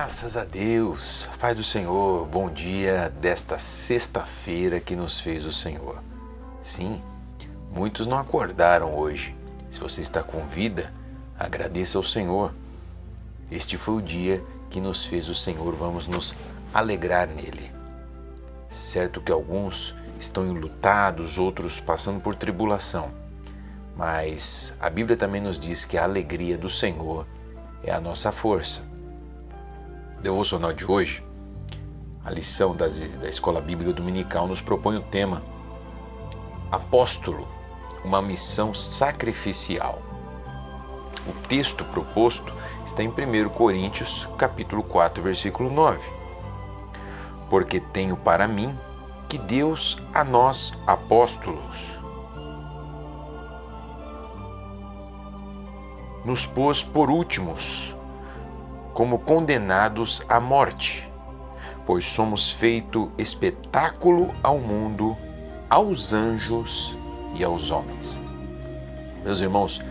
Graças a Deus, Pai do Senhor, bom dia desta sexta-feira que nos fez o Senhor. Sim, muitos não acordaram hoje. Se você está com vida, agradeça ao Senhor. Este foi o dia que nos fez o Senhor, vamos nos alegrar nele. Certo que alguns estão enlutados, outros passando por tribulação, mas a Bíblia também nos diz que a alegria do Senhor é a nossa força. O devocional de hoje, a lição da Escola Bíblica Dominical nos propõe o tema Apóstolo, uma missão sacrificial. O texto proposto está em 1 Coríntios, capítulo 4, versículo 9. Porque tenho para mim que Deus a nós, apóstolos, nos pôs por últimos, como condenados à morte, pois somos feito espetáculo ao mundo, aos anjos e aos homens. Meus irmãos,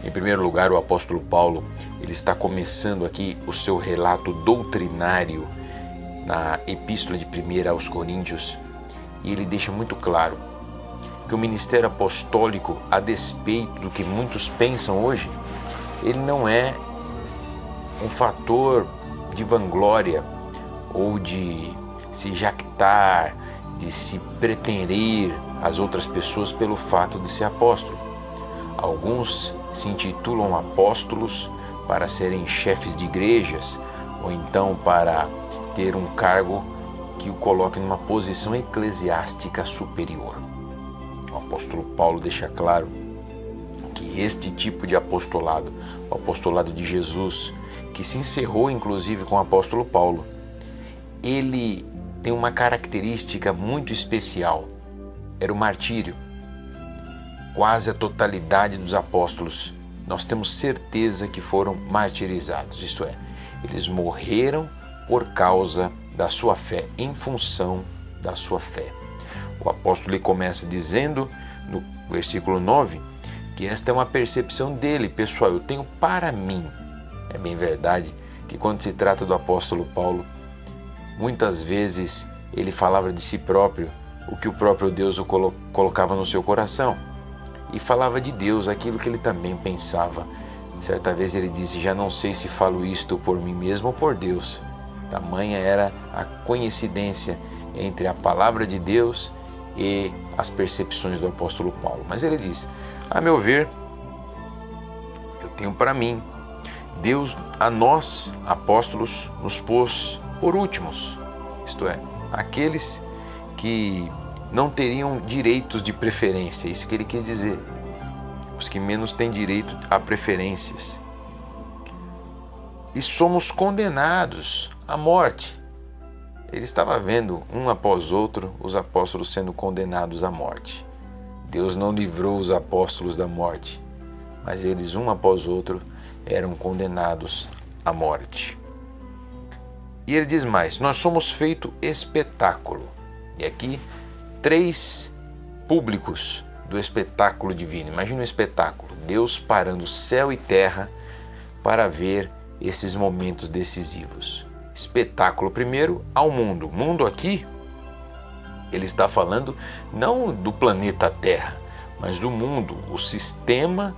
em primeiro lugar, o apóstolo Paulo, ele está começando aqui o seu relato doutrinário na epístola de 1 aos Coríntios, e ele deixa muito claro que o ministério apostólico, a despeito do que muitos pensam hoje, ele não é um fator de vanglória ou de se jactar, de se pretender às outras pessoas pelo fato de ser apóstolo. Alguns se intitulam apóstolos para serem chefes de igrejas ou então para ter um cargo que o coloque numa posição eclesiástica superior. O apóstolo Paulo deixa claro que este tipo de apostolado, o apostolado de Jesus, que se encerrou inclusive com o apóstolo Paulo, ele tem uma característica muito especial, era o martírio. Quase a totalidade dos apóstolos, nós temos certeza que foram martirizados, isto é, eles morreram por causa da sua fé, em função da sua fé. O apóstolo começa dizendo, no versículo 9, que esta é uma percepção dele, pessoal, eu tenho para mim. É bem verdade que quando se trata do apóstolo Paulo, muitas vezes ele falava de si próprio o que o próprio Deus o colocava no seu coração e falava de Deus aquilo que ele também pensava. Certa vez ele disse, já não sei se falo isto por mim mesmo ou por Deus. Tamanha era a coincidência entre a palavra de Deus e as percepções do apóstolo Paulo. Mas ele diz, a meu ver, eu tenho para mim, Deus a nós, apóstolos, nos pôs por últimos, isto é, aqueles que não teriam direitos de preferência, isso que ele quis dizer, os que menos têm direito a preferências. E somos condenados à morte. Ele estava vendo, um após outro, os apóstolos sendo condenados à morte. Deus não livrou os apóstolos da morte, mas eles, um após outro, eram condenados à morte. E ele diz mais, nós somos feito espetáculo. E aqui, 3 públicos do espetáculo divino. Imagina um espetáculo, Deus parando céu e terra para ver esses momentos decisivos. Espetáculo primeiro ao mundo. O mundo aqui, ele está falando não do planeta Terra, mas do mundo, o sistema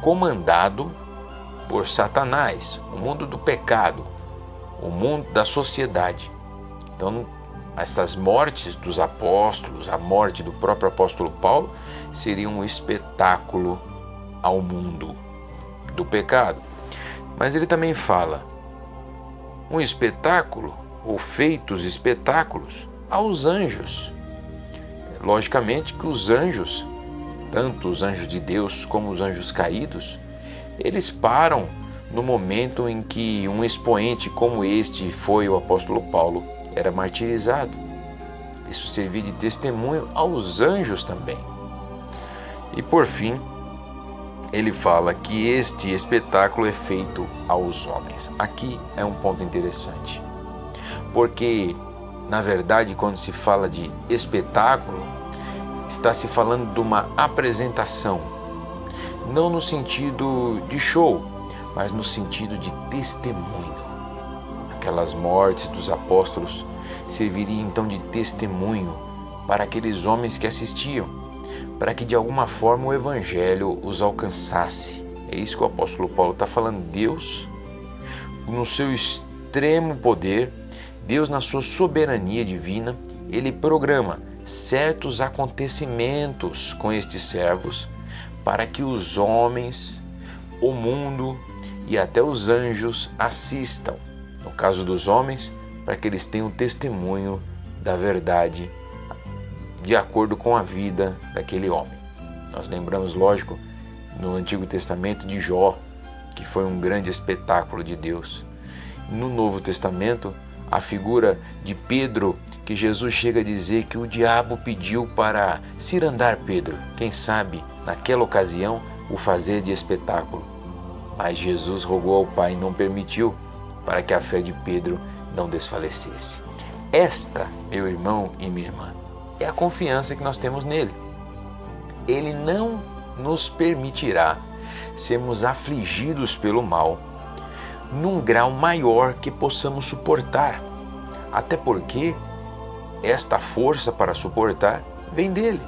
comandado por Satanás, o mundo do pecado, o mundo da sociedade. Então, estas mortes dos apóstolos, a morte do próprio apóstolo Paulo, seria um espetáculo ao mundo do pecado. Mas ele também fala, um espetáculo, ou feitos espetáculos, aos anjos. Logicamente que os anjos, tanto os anjos de Deus como os anjos caídos, eles param no momento em que um expoente como este foi o apóstolo Paulo, era martirizado. Isso servia de testemunho aos anjos também. E por fim, ele fala que este espetáculo é feito aos homens. Aqui é um ponto interessante, porque, na verdade, quando se fala de espetáculo, está se falando de uma apresentação, não no sentido de show, mas no sentido de testemunho. aquelas mortes dos apóstolos, serviria então de testemunho para aqueles homens que assistiam, para que de alguma forma o Evangelho os alcançasse. É isso que o apóstolo Paulo está falando. Deus, no seu extremo poder, Deus na sua soberania divina, Ele programa certos acontecimentos com estes servos para que os homens, o mundo e até os anjos assistam. No caso dos homens, para que eles tenham testemunho da verdade de acordo com a vida daquele homem. Nós lembramos, lógico, no Antigo Testamento de Jó, que foi um grande espetáculo de Deus. No Novo Testamento, a figura de Pedro, que Jesus chega a dizer que o diabo pediu para cirandar Pedro, quem sabe, naquela ocasião, o fazer de espetáculo. Mas Jesus rogou ao Pai e não permitiu, para que a fé de Pedro não desfalecesse. Esta, meu irmão e minha irmã, é a confiança que nós temos nele. Ele não nos permitirá sermos afligidos pelo mal num grau maior que possamos suportar. Até porque esta força para suportar vem dele.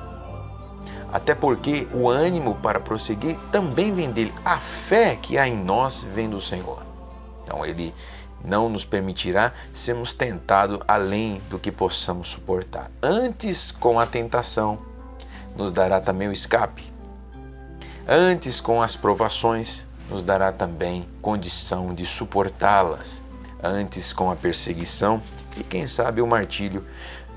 Até porque o ânimo para prosseguir também vem dele. A fé que há em nós vem do Senhor. Então ele não nos permitirá sermos tentados além do que possamos suportar. Antes, com a tentação, nos dará também o escape. Antes, com as provações, nos dará também condição de suportá-las. Antes, com a perseguição e, quem sabe, o martírio,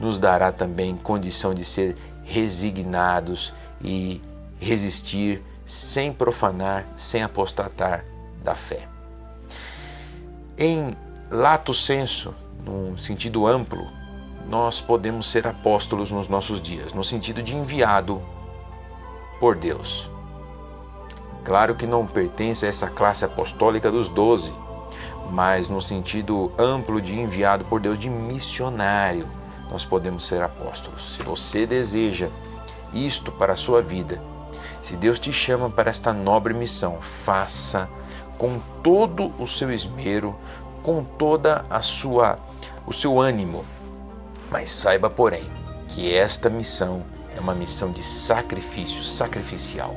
nos dará também condição de ser resignados e resistir sem profanar, sem apostatar da fé. Em lato sensu, num sentido amplo, nós podemos ser apóstolos nos nossos dias, no sentido de enviado por Deus. Claro que não pertence a essa classe apostólica dos 12, mas no sentido amplo de enviado por Deus, de missionário, nós podemos ser apóstolos. Se você deseja isto para a sua vida, se Deus te chama para esta nobre missão, faça com todo o seu esmero, com toda o seu ânimo. Mas saiba, porém, que esta missão é uma missão de sacrifício, sacrificial.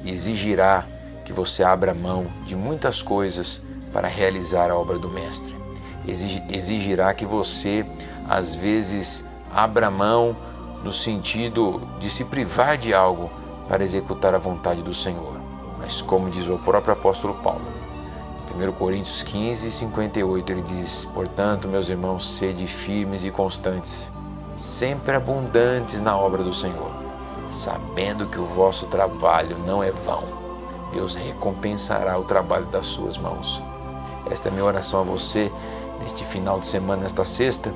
E exigirá que você abra mão de muitas coisas para realizar a obra do Mestre. Exigirá que você, às vezes, abra mão no sentido de se privar de algo para executar a vontade do Senhor. Mas como diz o próprio apóstolo Paulo, em 1 Coríntios 15, 58, ele diz: portanto, meus irmãos, sede firmes e constantes, sempre abundantes na obra do Senhor, sabendo que o vosso trabalho não é vão. Deus recompensará o trabalho das suas mãos. Esta é a minha oração a você neste final de semana, nesta sexta,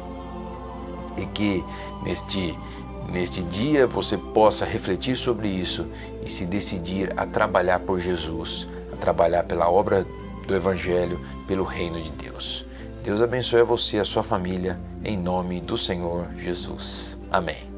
e que neste dia você possa refletir sobre isso e se decidir a trabalhar por Jesus, a trabalhar pela obra do Evangelho, pelo reino de Deus. Deus abençoe a você e a sua família, em nome do Senhor Jesus. Amém.